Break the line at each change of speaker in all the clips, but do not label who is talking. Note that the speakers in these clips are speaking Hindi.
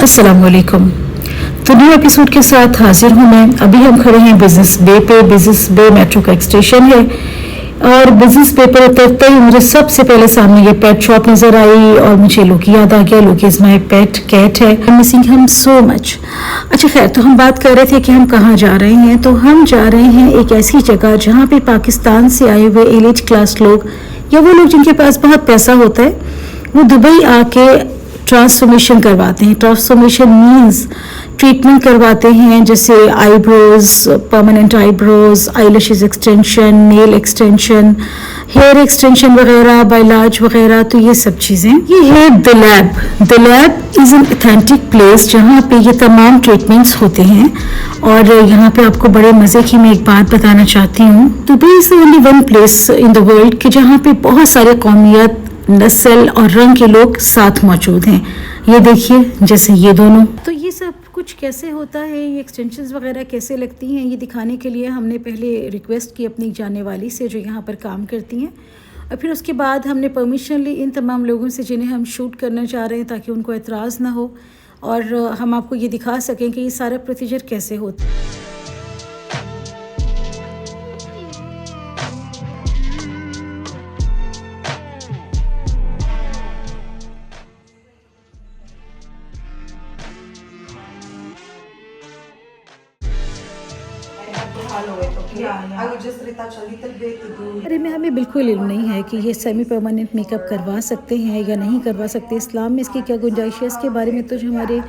अस्सलामुअलैकुम। तो न्यू एपिसोड के साथ हाजिर हूँ मैं। अभी हम खड़े हैं बिजनेस बे पे। बिजनेस बे मेट्रो का एक स्टेशन है और बिजनेस बे पर उतरते ही मुझे सबसे पहले सामने ये पेट शॉप नजर आई और मुझे लोकी याद आ गया। Loki is my pet cat है। I am missing him so much. अच्छा खैर, तो हम बात कर रहे थे कि हम कहाँ जा रहे हैं। तो हम जा रहे हैं एक ऐसी जगह जहाँ पे पाकिस्तान से आए हुए एलिट क्लास लोग या वो लोग जिनके पास बहुत पैसा होता है वो दुबई आके ट्रांसफॉर्मेशन करवाते हैं। ट्रांसफॉर्मेशन मीन्स ट्रीटमेंट करवाते हैं, जैसे eyebrows, permanent eyebrows, eyelashes extension, nail extension, hair extension वगैरह, बाइलाज वगैरह। तो ये सब चीज़ें। ये है the lab. The lab is an authentic place जहाँ पे ये तमाम ट्रीटमेंट्स होते हैं। और यहाँ पे आपको बड़े मज़े की मैं एक बात बताना चाहती हूँ। Dubai is only one place in the world कि जहाँ पे बहुत सारे कौमियत, नस्ल और रंग के लोग साथ मौजूद हैं। ये देखिए, जैसे ये दोनों। तो ये सब कुछ कैसे होता है, ये एक्सटेंशंस वगैरह कैसे लगती हैं, ये दिखाने के लिए हमने पहले रिक्वेस्ट की अपनी जाने वाली से जो यहाँ पर काम करती हैं, और फिर उसके बाद हमने परमिशन ली इन तमाम लोगों से जिन्हें हम शूट करना चाह रहे हैं ताकि उनको एतराज़ ना हो और हम आपको ये दिखा सकें कि ये सारा प्रोसीजर कैसे होता है। अरे में हमें बिल्कुल इल्म नहीं है कि ये सेमी परमानेंट मेकअप करवा सकते हैं या नहीं करवा सकते। इस्लाम में इसकी क्या गुंजाइश है, इसके बारे में तो जो हमारे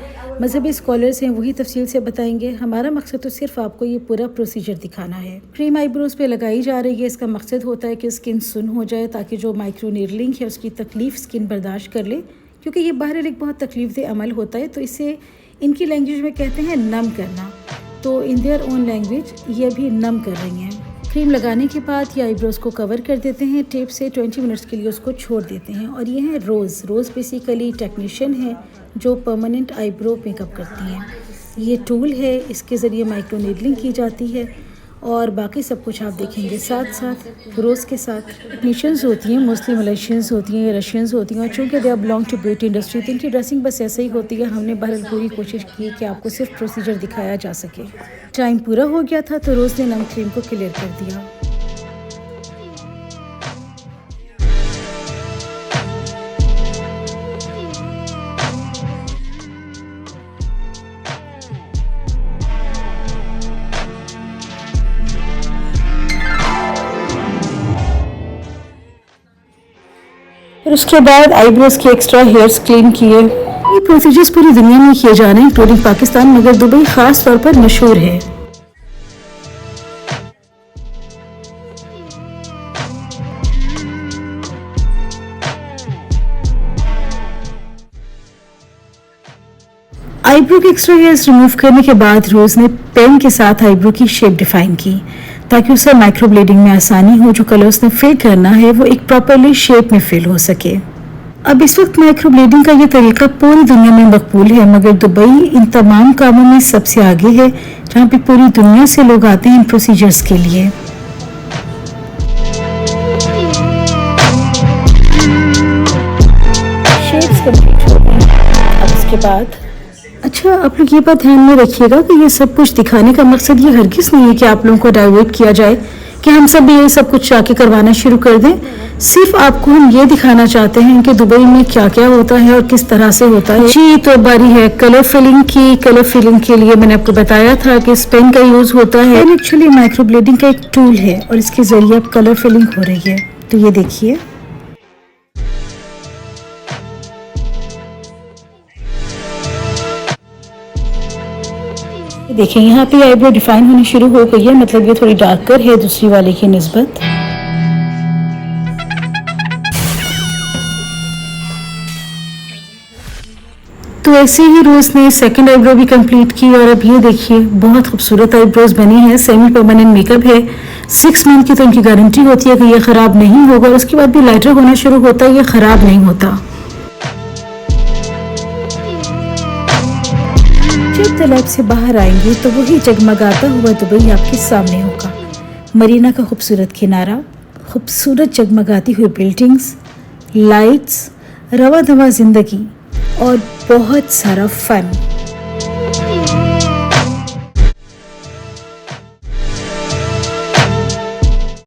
मजहबी स्कॉलर्स हैं वही तफसील से बताएंगे। हमारा मकसद तो सिर्फ आपको ये पूरा प्रोसीजर दिखाना है। क्रीम आईब्रोज पे लगाई जा रही है। इसका मकसद होता है कि स्किन सुन हो जाए ताकि जो माइक्रो नीडलिंग है उसकी तकलीफ़ स्किन बर्दाश्त कर ले, क्योंकि ये बहरहाल एक बहुत तकलीफ दे अमल होता है। तो इसे इनकी लैंग्वेज में कहते हैं नम करना। तो इन देयर ओन लैंग्वेज ये अभी नम कर रही हैं। क्रीम लगाने के बाद ये आईब्रोज़ को कवर कर देते हैं टेप से। 20 मिनट्स के लिए उसको छोड़ देते हैं। और ये है रोज़। रोज़ बेसिकली टेक्नीशियन है जो परमानेंट आईब्रो मेकअप करती हैं। ये टूल है, इसके ज़रिए माइक्रो नीडलिंग की जाती है और बाकी सब कुछ आप देखेंगे। साथ साथ रोज़ के साथ टेक्नीशियंस होती हैं, मोस्टली मलेशियंस होती हैं, रशियंस होती हैं। और चूँकि they belong to beauty industry तो इनकी ड्रेसिंग बस ऐसे ही होती है। हमने बहरहाल पूरी कोशिश की कि आपको सिर्फ प्रोसीजर दिखाया जा सके। टाइम पूरा हो गया था तो रोज़ ने नम क्रीम को क्लियर कर दिया। फिर उसके बाद आईब्रोज के एक्स्ट्रा हेयर्स क्लीन किए। ये प्रोसीजर्स पूरी दुनिया में किए जा रहे हैं इंक्लूडिंग पाकिस्तान, मगर दुबई ख़ास तौर पर मशहूर है। आईब्रो के एक्स्ट्रा हेयर्स रिमूव करने के बाद रोज़ ने पेन के साथ आईब्रो की शेप डिफाइन की ताकि उसे माइक्रो ब्लेडिंग में आसानी हो। जो कलर उसने फिल करना है वो एक प्रॉपरली शेप में फिल हो सके। अब इस वक्त माइक्रो ब्लेडिंग का ये तरीका पूरी दुनिया में मकबूल है, मगर दुबई इन तमाम कामों में सबसे आगे है जहाँ पे पूरी दुनिया से लोग आते हैं इन प्रोसीजर्स के लिए। शेप्स कंप्लीट हो गई। अब इसके बाद अच्छा, आप लोग ये बात ध्यान में रखिएगा कि ये सब कुछ दिखाने का मकसद ये हरगिज़ नहीं है कि आप लोगों को डाइवर्ट किया जाए कि हम सब ये सब कुछ जाके करवाना शुरू कर दें। सिर्फ आपको हम ये दिखाना चाहते हैं कि दुबई में क्या क्या होता है और किस तरह से होता है। जी, तो बारी है कलर फिलिंग की। कलर फिलिंग के लिए मैंने आपको बताया था कि इस पेन का यूज़ होता है। एक्चुअली माइक्रो ब्लेडिंग का एक टूल है और इसके ज़रिए अब कलर फिलिंग हो रही है। तो ये देखिए, देखिए यहाँ पे आईब्रो डिफाइन होनी शुरू हो गई है, मतलब ये थोड़ी डार्कर है दूसरी वाले की निस्बत। तो ऐसे ही रोज़ ने सेकंड आईब्रो भी कंप्लीट की और अब ये देखिए बहुत खूबसूरत आईब्रोज बनी है। सेमी परमानेंट मेकअप है। 6 मंथ की तो इनकी गारंटी होती है कि ये ख़राब नहीं होगा और उसके बाद भी लाइटर होना शुरू होता है, ये ख़राब नहीं होता। जब तालाब से बाहर आएंगे तो वही जगमगाता हुआ दुबई आपके सामने होगा। मरीना का खूबसूरत किनारा, खूबसूरत जगमगाती हुई बिल्डिंग्स, लाइट्स, रवा दवा जिंदगी और बहुत सारा फन।